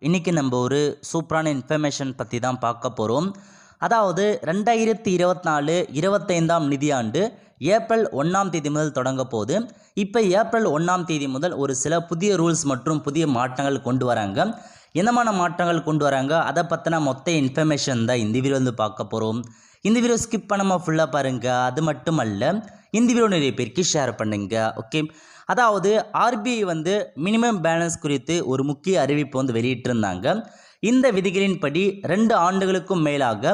இன்றைக்கி நம்ம ஒரு சூப்பரான இன்ஃபர்மேஷன் பற்றி தான் பார்க்க போகிறோம். அதாவது 2024 25ஆம் நிதியாண்டு ஏப்ரல் 1ஆம் தேதி முதல் தொடங்க போகுது. இப்போ ஏப்ரல் 1ஆம் தேதி முதல் ஒரு சில புதிய ரூல்ஸ் மற்றும் புதிய மாற்றங்கள் கொண்டு வராங்க. என்னமான மாற்றங்கள் கொண்டு வராங்க அதை பற்றின மொத்த இன்ஃபர்மேஷன் தான் இந்த வீடியோ வந்து பார்க்க போகிறோம். இந்த வீடியோ ஸ்கிப் பண்ணாமல் ஃபுல்லாக பாருங்கள். அது மட்டும் அல்ல, இந்த வீடியோ நிறைய பேருக்கு ஷேர் பண்ணுங்க. ஓகே, அதாவது ஆர்பிஐ வந்து மினிமம் பேலன்ஸ் குறித்து ஒரு முக்கிய அறிவிப்பு வந்து வெளியிட்டிருந்தாங்க. இந்த விதிகளின்படி 2 ஆண்டுகளுக்கும் மேலாக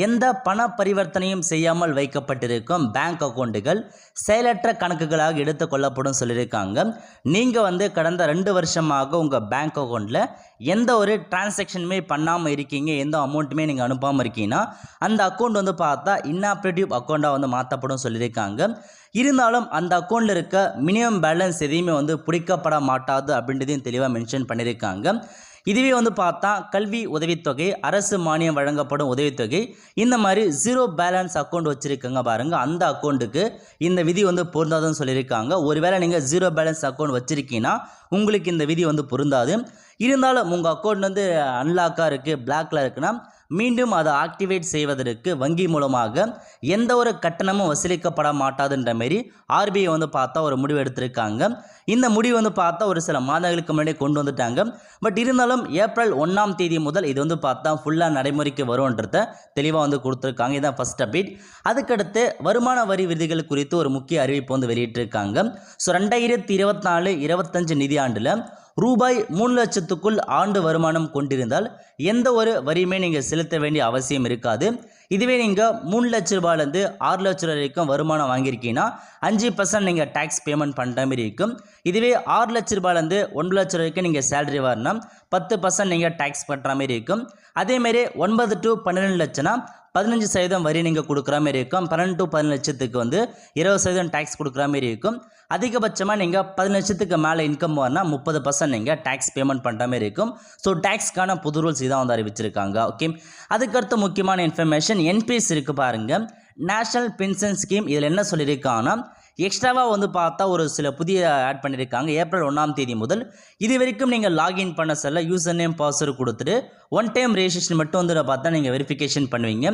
எந்த பண பரிவர்த்தனையும் செய்யாமல் வைக்கப்பட்டிருக்கும் பேங்க் அக்கௌண்ட்டுகள் செயலற்ற கணக்குகளாக எடுத்துக்கொள்ளப்படும் சொல்லியிருக்காங்க. நீங்கள் வந்து கடந்த 2 வருஷமாக உங்கள் பேங்க் அக்கௌண்ட்டில் எந்த ஒரு டிரான்சாக்ஷனுமே பண்ணாமல் இருக்கீங்க, எந்த அமௌண்ட்டுமே நீங்கள் அனுப்பாமல் இருக்கீங்கன்னா அந்த அக்கௌண்ட் வந்து பார்த்தா இன்ஆப்ரேட்டிவ் அக்கௌண்ட்டாக வந்து மாற்றப்படும் சொல்லியிருக்காங்க. இருந்தாலும் அந்த அக்கௌண்ட்டில் இருக்க மினிமம் பேலன்ஸ் எதையுமே வந்து பிடிக்கப்பட மாட்டாது அப்படின்றதையும் தெளிவாக மென்ஷன் பண்ணியிருக்காங்க. இதுவே வந்து பார்த்தா கல்வி உதவித்தொகை, அரசு மானியம் வழங்கப்படும் உதவித்தொகை, இந்த மாதிரி ஜீரோ பேலன்ஸ் அக்கௌண்ட் வச்சுருக்கங்க பாருங்கள், அந்த அக்கௌண்ட்டுக்கு இந்த விதி வந்து பொருந்தாதுன்னு சொல்லியிருக்காங்க. ஒருவேளை நீங்கள் ஜீரோ பேலன்ஸ் அக்கௌண்ட் வச்சுருக்கீங்கன்னா உங்களுக்கு இந்த விதி வந்து பொருந்தாது. இருந்தாலும் உங்கள் அக்கௌண்ட் வந்து அன்லாக்காக இருக்குது, பிளாக்ல இருக்குன்னா மீண்டும் அதை ஆக்டிவேட் செய்வதற்கு வங்கி மூலமாக எந்த ஒரு கட்டணமும் வசூலிக்கப்பட மாட்டாதுன்ற மாரி ஆர்பிஐ வந்து பார்த்தா ஒரு முடிவு எடுத்திருக்காங்க. இந்த முடிவு வந்து பார்த்தா ஒரு சில மாதங்களுக்கு முன்னாடி கொண்டு வந்துட்டாங்க. பட் இருந்தாலும் ஏப்ரல் 1ஆம் தேதி முதல் இது வந்து பார்த்தா ஃபுல்லாக நடைமுறைக்கு வரும்ன்றத தெளிவாக வந்து கொடுத்துருக்காங்க. இதுதான் ஃபர்ஸ்ட் அப்டேட். அதுக்கடுத்து வருமான வரி விதிகள் குறித்து ஒரு முக்கிய அறிவிப்பு வந்து வெளியிட்டிருக்காங்க. ஸோ 2024-25 நிதியாண்டில் ரூபாய் 3 லட்சத்துக்குள் ஆண்டு வருமானம் கொண்டிருந்தால் எந்த ஒரு வரியுமே நீங்கள் செலுத்த வேண்டிய அவசியம் இருக்காது. இதுவே நீங்கள் 3 லட்ச ரூபாயிலேருந்து 6 லட்ச ரூபாய் வரைக்கும் வருமானம் வாங்கியிருக்கீங்கன்னா 5% நீங்கள் டேக்ஸ் பேமெண்ட் பண்ணுற மாதிரி இருக்கும். இதுவே 6 லட்ச ரூபாயிலேருந்து 1 லட்ச ரூபாய்க்கு நீங்கள் சேலரி வரணும்னா 10% நீங்கள் டேக்ஸ் பண்ணுற மாதிரி இருக்கும். அதேமாரி 9 to 12 லட்சம்னா 15% வரி நீங்கள் கொடுக்குற மாதிரி இருக்கும். 12 to 15 லட்சத்துக்கு வந்து 20% டேக்ஸ் கொடுக்குற மாதிரி இருக்கும். அதிகபட்சமாக நீங்கள் 10 லட்சத்துக்கு மேலே இன்கம் வரனா 30% நீங்கள் டேக்ஸ் பேமெண்ட் பண்ணுற மாதிரி இருக்கும். ஸோ டேக்ஸ்க்கான புது ரூல்ஸ் இதான் வந்து அறிவிச்சிருக்காங்க. ஓகே, அதுக்கடுத்து முக்கியமான இன்ஃபர்மேஷன் என்பிஎஸ் இருக்குது பாருங்கள், நேஷனல் பென்ஷன் ஸ்கீம். இதில் என்ன சொல்லியிருக்காங்கன்னா எக்ஸ்ட்ராவாக வந்து பார்த்தா ஒரு சில புதிய ஆட் பண்ணியிருக்காங்க. ஏப்ரல் 1ஆம் தேதி முதல் இது வரைக்கும் நீங்கள் லாகின் பண்ண சொல்ல யூசர் நேம் பாஸ்வேர்டு கொடுத்துட்டு ஒன் டைம் ரெஜிஸ்ட்ரேஷன் மட்டும் வந்து பார்த்தா நீங்கள் வெரிஃபிகேஷன் பண்ணுவீங்க.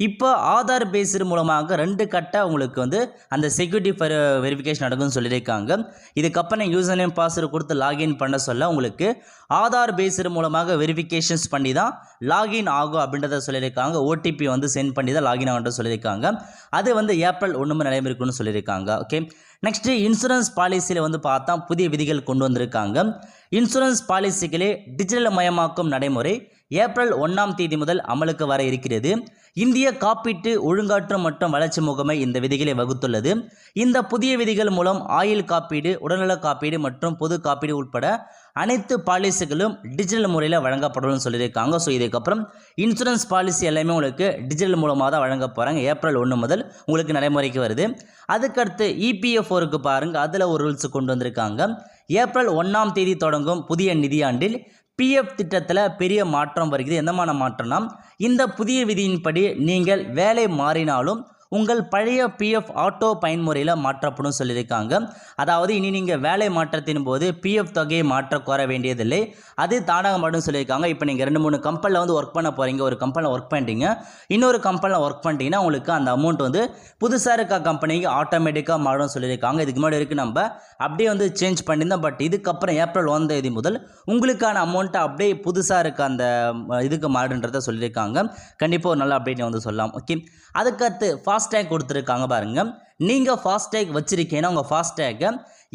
இப்போ ஆதார் பேஸ்டு மூலமாக 2 கட்ட உங்களுக்கு வந்து அந்த செக்யூரிட்டி வெரிஃபிகேஷன் நடக்கும்னு சொல்லியிருக்காங்க. இதுக்கப்புறம் நீங்கள் யூசர் நேம் பாஸ்வேர்டு கொடுத்து லாகின் பண்ண சொல்ல உங்களுக்கு ஆதார் பேஸ்டு மூலமாக வெரிஃபிகேஷன்ஸ் பண்ணி தான் லாகின் ஆகும் அப்படின்றத சொல்லியிருக்காங்க. ஓடிபி வந்து சென்ட் பண்ணி தான் லாகின் ஆகுன்ற சொல்லியிருக்காங்க. அது வந்து ஏப்ரல் 1 நடைமுறைக்குன்னு சொல்லியிருக்காங்க. ஓகே, நெக்ஸ்ட்டு இன்சூரன்ஸ் பாலிசியில் வந்து பார்த்தா புதிய விதிகள் கொண்டு வந்திருக்காங்க. இன்சூரன்ஸ் பாலிசிகளே டிஜிட்டல் மயமாக்கும் நடைமுறை ஏப்ரல் 1ஆம் தேதி முதல் அமலுக்கு வர இருக்கிறது. இந்திய காப்பீட்டு ஒழுங்காற்று மற்றும் வளர்ச்சி முகமை இந்த விதிகளை வகுத்துள்ளது. இந்த புதிய விதிகள் மூலம் ஆயுள் காப்பீடு, உடல்நல காப்பீடு மற்றும் பொது காப்பீடு உட்பட அனைத்து பாலிசிகளும் டிஜிட்டல் முறையில் வழங்கப்படும் சொல்லியிருக்காங்க. ஸோ இதுக்கப்புறம் இன்சூரன்ஸ் பாலிசி எல்லாமே உங்களுக்கு டிஜிட்டல் மூலமாக தான் வழங்க போகிறாங்க. ஏப்ரல் 1 முதல் உங்களுக்கு நடைமுறைக்கு வருது. அதுக்கடுத்து இபிஎஃப் இருக்குது பாருங்கள், அதில் ஒரு ரூல்ஸ் கொண்டு வந்திருக்காங்க. ஏப்ரல் 1ஆம் தேதி தொடங்கும் புதிய நிதியாண்டில் பிஎஃப் திட்டத்தில் பெரிய மாற்றம் வருகிறது. என்னமான மாற்றம்னா இந்த புதிய விதியின்படி நீங்கள் வேலை மாறினாலும் உங்கள் பழைய பிஎஃப் ஆட்டோ பயன்முறையில் மாற்றப்படும் சொல்லியிருக்காங்க. அதாவது இனி நீங்கள் வேலை மாற்றத்தின் போது பிஎஃப் தொகையை மாற்ற கோர வேண்டியதில்லை, அது தானாக மட்டும் சொல்லியிருக்காங்க. இப்போ நீங்கள் 2-3 கம்பெனியில் வந்து ஒர்க் பண்ண போகிறீங்க, ஒரு கம்பெனியில் ஒர்க் பண்ணுறீங்க, இன்னொரு கம்பெனியில் ஒர்க் பண்ணிட்டீங்கன்னா உங்களுக்கு அந்த அமௌண்ட் வந்து புதுசாக இருக்க கம்பெனிக்கு ஆட்டோமேட்டிக்காக மாறும் சொல்லியிருக்காங்க. இதுக்கு முன்னாடி வரைக்கும் நம்ம அப்படியே வந்து சேஞ்ச் பண்ணியிருந்தோம். பட் இதுக்கப்புறம் ஏப்ரல் 1ஆம் தேதி முதல் உங்களுக்கான அமௌண்ட்டை அப்படியே புதுசாக இருக்க அந்த இதுக்கு மாறுன்றதை சொல்லியிருக்காங்க. கண்டிப்பாக ஒரு நல்ல அப்டேட் வந்து சொல்லலாம். ஓகே, அதுக்கடுத்து ஃபாஸ்டேக் கொடுத்துருக்காங்க பாருங்கள். நீங்கள் ஃபாஸ்டேக் வச்சுருக்கீங்கன்னா உங்கள் ஃபாஸ்டேக்கை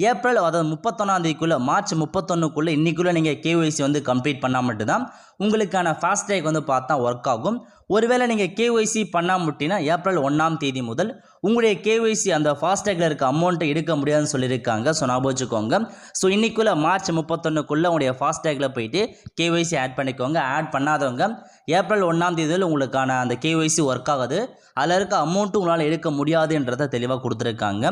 ஏப்ரல், அதாவது 31ஆம் தேதிக்குள்ளே, மார்ச் 31க்குள்ளே இன்றைக்குள்ளே நீங்கள் கேஒய்சி வந்து கம்ப்ளீட் பண்ணால் மட்டும்தான் உங்களுக்கான ஃபாஸ்டேக் வந்து பார்த்தா ஒர்க் ஆகும். ஒருவேளை நீங்கள் கேஒய்சி பண்ணாமட்டினா ஏப்ரல் 1ஆம் தேதி முதல் உங்களுடைய கேஒய்சி அந்த ஃபாஸ்டேக்கில் இருக்க அமௌண்ட்டை எடுக்க முடியாதுன்னு சொல்லியிருக்காங்க. ஸோ ஞாபகம் வச்சுக்கோங்க. ஸோ இன்றைக்குள்ளே மார்ச் 31க்குள்ளே உங்களுடைய ஃபாஸ்டேக்கில் போயிட்டு கேஒய்சி ஆட் பண்ணிக்கோங்க. ஆட் பண்ணாதவங்க ஏப்ரல் 1ஆம் தேதியில் உங்களுக்கான அந்த கேஒய்சி ஒர்க் ஆகுது, அதில் இருக்க அமௌண்ட்டு உங்களால் எடுக்க முடியாதுன்றதை தெளிவாக கொடுத்துருக்காங்க.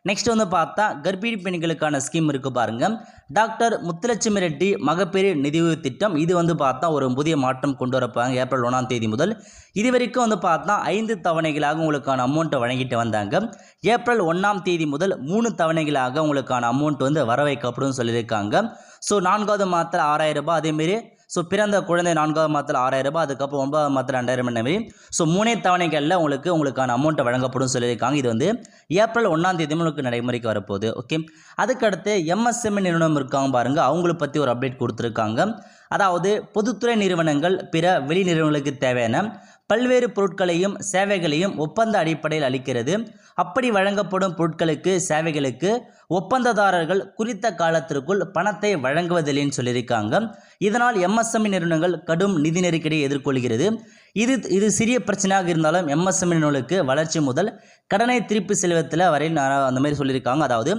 நெக்ஸ்ட் வந்து பார்த்தா கர்ப்பிணி பெண்களுக்கான ஸ்கீம் இருக்குது பாருங்கள், டாக்டர் முத்துலட்சுமி ரெட்டி மகப்பேறு நிதியுதவி திட்டம். இது வந்து பார்த்தா ஒரு புதிய மாற்றம் கொண்டு வரப்பாங்க ஏப்ரல் 1ஆம் தேதி முதல். இது வரைக்கும் வந்து பார்த்தா 5 தவணைகளாக உங்களுக்கான அமௌண்ட்டை வழங்கிட்டு வந்தாங்க. ஏப்ரல் 1ஆம் தேதி முதல் 3 தவணைகளாக உங்களுக்கான அமௌண்ட் வந்து வர வைக்கப்படும் சொல்லியிருக்காங்க. ஸோ 4வது மாத்திரை 6000 ரூபாய், அதேமாரி ஸோ பிறந்த குழந்தை 4வது மாதத்தில் 6000 ரூபாய், அதுக்கப்புறம் 9வது மாதத்தில் 2000 மாதிரி ஸோ 3 தவணைகளில் உங்களுக்கான அமௌண்ட்டை வழங்கப்படும் சொல்லியிருக்காங்க. இது வந்து ஏப்ரல் 1ஆம் தேதி உங்களுக்கு நடைமுறைக்கு வரப்போகுது. ஓகே, அதுக்கடுத்து எம்எஸ்எம்இ நிறுவனம் இருக்காங்க பாருங்கள், அவங்கள பற்றி ஒரு அப்டேட் கொடுத்துருக்காங்க. அதாவது பொதுத்துறை நிறுவனங்கள் பிற வெளி நிறுவனங்களுக்கு தேவையான பல்வேறு பொருட்களையும் சேவைகளையும் ஒப்பந்த அடிப்படையில் அளிக்கிறது. அப்படி வழங்கப்படும் பொருட்களுக்கு சேவைகளுக்கு ஒப்பந்ததாரர்கள் குறித்த காலத்திற்குள் பணத்தை வழங்குவதில்லைன்னு சொல்லியிருக்காங்க. இதனால் எம்எஸ்எம்இ நிறுவனங்கள் கடும் நிதி நெருக்கடியை எதிர்கொள்கிறது. இது சிறிய பிரச்சனையாக இருந்தாலும் எம்எஸ்எம்இ நிறுவனங்களுக்கு வளர்ச்சி முதல் கடனை திருப்பி செலுத்தத்தில் வரையில் அந்த மாதிரி சொல்லியிருக்காங்க. அதாவது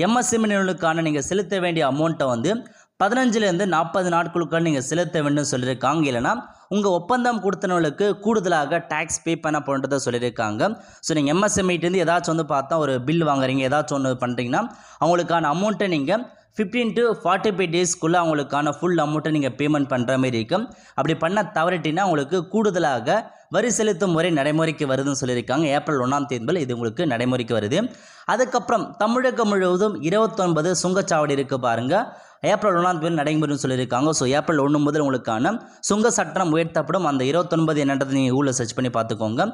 எம்எஸ்எம்இ நிறுவனங்களுக்கான நீங்கள் செலுத்த வேண்டிய அமௌண்ட்டை வந்து 15லேருந்து 40 நாட்களுக்குள் நீங்கள் செலுத்த வேண்டும் சொல்லியிருக்காங்க. இல்லைனா உங்கள் ஒப்பந்தம் கொடுத்தவங்களுக்கு கூடுதலாக டேக்ஸ் பே பண்ண போன்றதை சொல்லியிருக்காங்க. ஸோ நீங்கள் எம்எஸ்எம்இட்டேருந்து ஏதாச்சும் வந்து பார்த்தா ஒரு பில் வாங்குறீங்க, ஏதாச்சும் ஒன்று பண்ணுறீங்கன்னா அவங்களுக்கான அமௌண்ட்டை நீங்கள் 15 to 45 டேஸ்க்குள்ளே அவங்களுக்கான ஃபுல் அமௌண்ட்டை நீங்கள் பேமெண்ட் பண்ணுற மாதிரி இருக்கும். அப்படி பண்ண தவறிட்டிங்கன்னா உங்களுக்கு கூடுதலாக வரி செலுத்தும் முறை நடைமுறைக்கு வருதுன்னு சொல்லியிருக்காங்க. ஏப்ரல் 1ஆம் தேதி முதல் இது உங்களுக்கு நடைமுறைக்கு வருது. அதுக்கப்புறம் தமிழகம் முழுவதும் 29 சுங்கச்சாவடி இருக்குது பாருங்கள், ஏப்ரல் 1ஆம் தேதி நடைமுறைன்னு சொல்லியிருக்காங்க. ஸோ ஏப்ரல் 1 முதல் உங்களுக்கான சுங்க சட்டம் உயர்த்தப்படும். அந்த 29 என்னன்றது நீங்கள் ஊரில் சர்ச் பண்ணி பார்த்துக்கோங்க.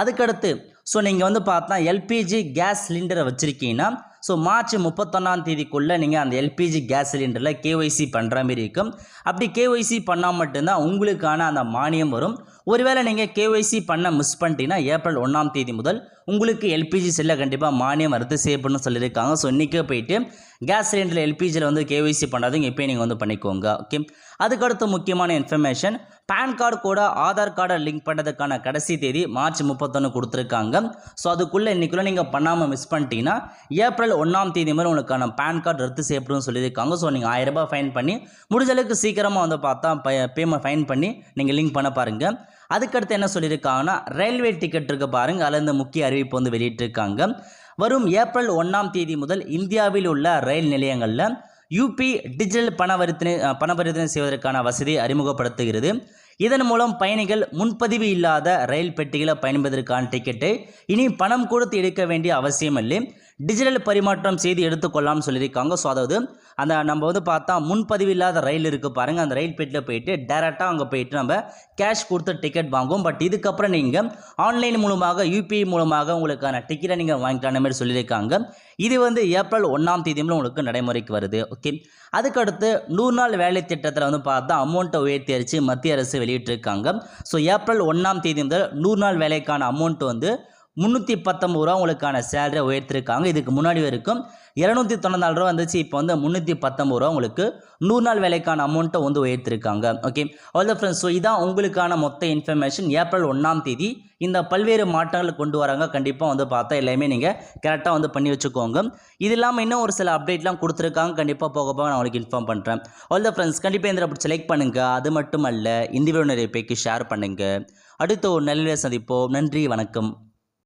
அதுக்கடுத்து ஸோ நீங்கள் வந்து பார்த்தா எல்பிஜி கேஸ் சிலிண்டரை வச்சுருக்கீங்கன்னா ஸோ மார்ச் 31ஆம் தேதிக்குள்ளே நீங்கள் அந்த எல்பிஜி கேஸ் சிலிண்டரில் கேஒய்சி பண்ணுற மாதிரி இருக்கும். அப்படி கேஒய்சி பண்ணால் மட்டும்தான் உங்களுக்கான அந்த மானியம் வரும். ஒருவேளை நீங்கள் கேஒய்சி பண்ண மிஸ் பண்ணிட்டீங்கன்னா ஏப்ரல் 1ஆம் தேதி முதல் உங்களுக்கு எல்பிஜி செல்ல கண்டிப்பாக மானியம் ரத்து செய்யப்படும் சொல்லியிருக்காங்க. ஸோ இன்றைக்கே போயிட்டு கேஸ் சிலிண்டரில் எல்பிஜியில் வந்து கேஒய்சி பண்ணாதீங்க, இப்போ நீங்கள் வந்து பண்ணிக்கோங்க. ஓகே, அதுக்கடுத்து முக்கியமான இன்ஃபர்மேஷன், பேன் கார்டு கூட ஆதார் கார்டை லிங்க் பண்ணுறதுக்கான கடைசி தேதி மார்ச் 31 கொடுத்துருக்காங்க. ஸோ அதுக்குள்ளே இன்றைக்குள்ளே நீங்கள் பண்ணாமல் மிஸ் பண்ணிட்டீங்கன்னா ஏப்ரல் 1ஆம் தேதி மாதிரி உங்களுக்கான பேன் கார்டு ரத்து செய்யப்படும் சொல்லியிருக்காங்க. ஸோ நீங்கள் 1000 ரூபாய் ஃபைன் பண்ணி முடிஞ்சளவுக்கு சீக்கிரமாக வந்து பார்த்தா பேமெண்ட் ஃபைன் பண்ணி நீங்கள் லிங்க் பண்ண பாருங்கள். அதுக்கடுத்து என்ன சொல்லியிருக்காங்கன்னா ரயில்வே டிக்கெட் இருக்க பாருங்கள், அதில் இந்த முக்கிய அறிவிப்பு வந்து வெளியிட்டிருக்காங்க. வரும் ஏப்ரல் 1ஆம் தேதி முதல் இந்தியாவில் உள்ள ரயில் நிலையங்களில் யூபி டிஜிட்டல் பணபரிவர்த்தனை செய்வதற்கான வசதியை அறிமுகப்படுத்துகிறது. இதன் மூலம் பயணிகள் முன்பதிவு இல்லாத ரயில் பெட்டிகளை பயன்படுவதற்கான டிக்கெட்டை இனி பணம் கொடுத்து எடுக்க வேண்டிய அவசியம் இல்லை, டிஜிட்டல் பரிமாற்றம் செய்து எடுத்துக்கொள்ளலாம்னு சொல்லியிருக்காங்க. ஸோ அதாவது அந்த நம்ம வந்து பார்த்தா முன்பதிவு இல்லாத ரயில் இருக்குது பாருங்கள், அந்த ரயில் பெட்டியில் போயிட்டு டேரெக்டாக அங்கே போயிட்டு நம்ம கேஷ் கொடுத்து டிக்கெட் வாங்குவோம். பட் இதுக்கப்புறம் நீங்கள் ஆன்லைன் மூலமாக யூபிஐ மூலமாக உங்களுக்கான டிக்கெட்டை நீங்கள் வாங்கிக்கிற மாதிரி சொல்லியிருக்காங்க. இது வந்து ஏப்ரல் 1ஆம் தேதி உங்களுக்கு நடைமுறைக்கு வருது. ஓகே, அதுக்கடுத்து 100 நாள் வேலை திட்டத்தில் வந்து பார்த்தா அமௌண்ட்டை உயர்த்தியரிச்சு மத்திய அரசு வெளியிட்டிருக்காங்க. ஸோ ஏப்ரல் 1ஆம் தேதி முதல் 100 நாள் வேலைக்கான அமௌண்ட் வந்து 319 ரூபா உங்களுக்கான சேலரியை உயர்த்திருக்காங்க. இதுக்கு முன்னாடி வரைக்கும் 294 ரூபா வந்துச்சு, இப்போ வந்து 319 ரூபா உங்களுக்கு 100 நாள் வேலைக்கான அமௌண்ட்டை வந்து உயர்த்திருக்காங்க. ஓகே, ஆல் ஃப்ரெண்ட்ஸ், ஸோ இதான் உங்களுக்கான மொத்த இன்ஃபர்மேஷன். ஏப்ரல் 1ஆம் தேதி இந்த பல்வேறு மாற்றங்கள் கொண்டு வராங்க. கண்டிப்பாக வந்து பார்த்தா எல்லாமே நீங்கள் கரெக்டாக வந்து பண்ணி வச்சுக்கோங்க. இது இல்லாமல் இன்னும் ஒரு சில அப்டேட்லாம் கொடுத்துருக்காங்க, கண்டிப்பாக போக போக நான் உங்களுக்கு இன்ஃபார்ம் பண்ணுறேன். ஆல் த ஃப்ரெண்ட்ஸ், கண்டிப்பாக இந்த அப்படி செலக்ட் பண்ணுங்கள். அது மட்டும் அல்ல, இந்த வீடியோ நிறைய பேருக்கு ஷேர் பண்ணுங்கள். அடுத்த ஒரு நல்ல சந்திப்போம். நன்றி, வணக்கம்.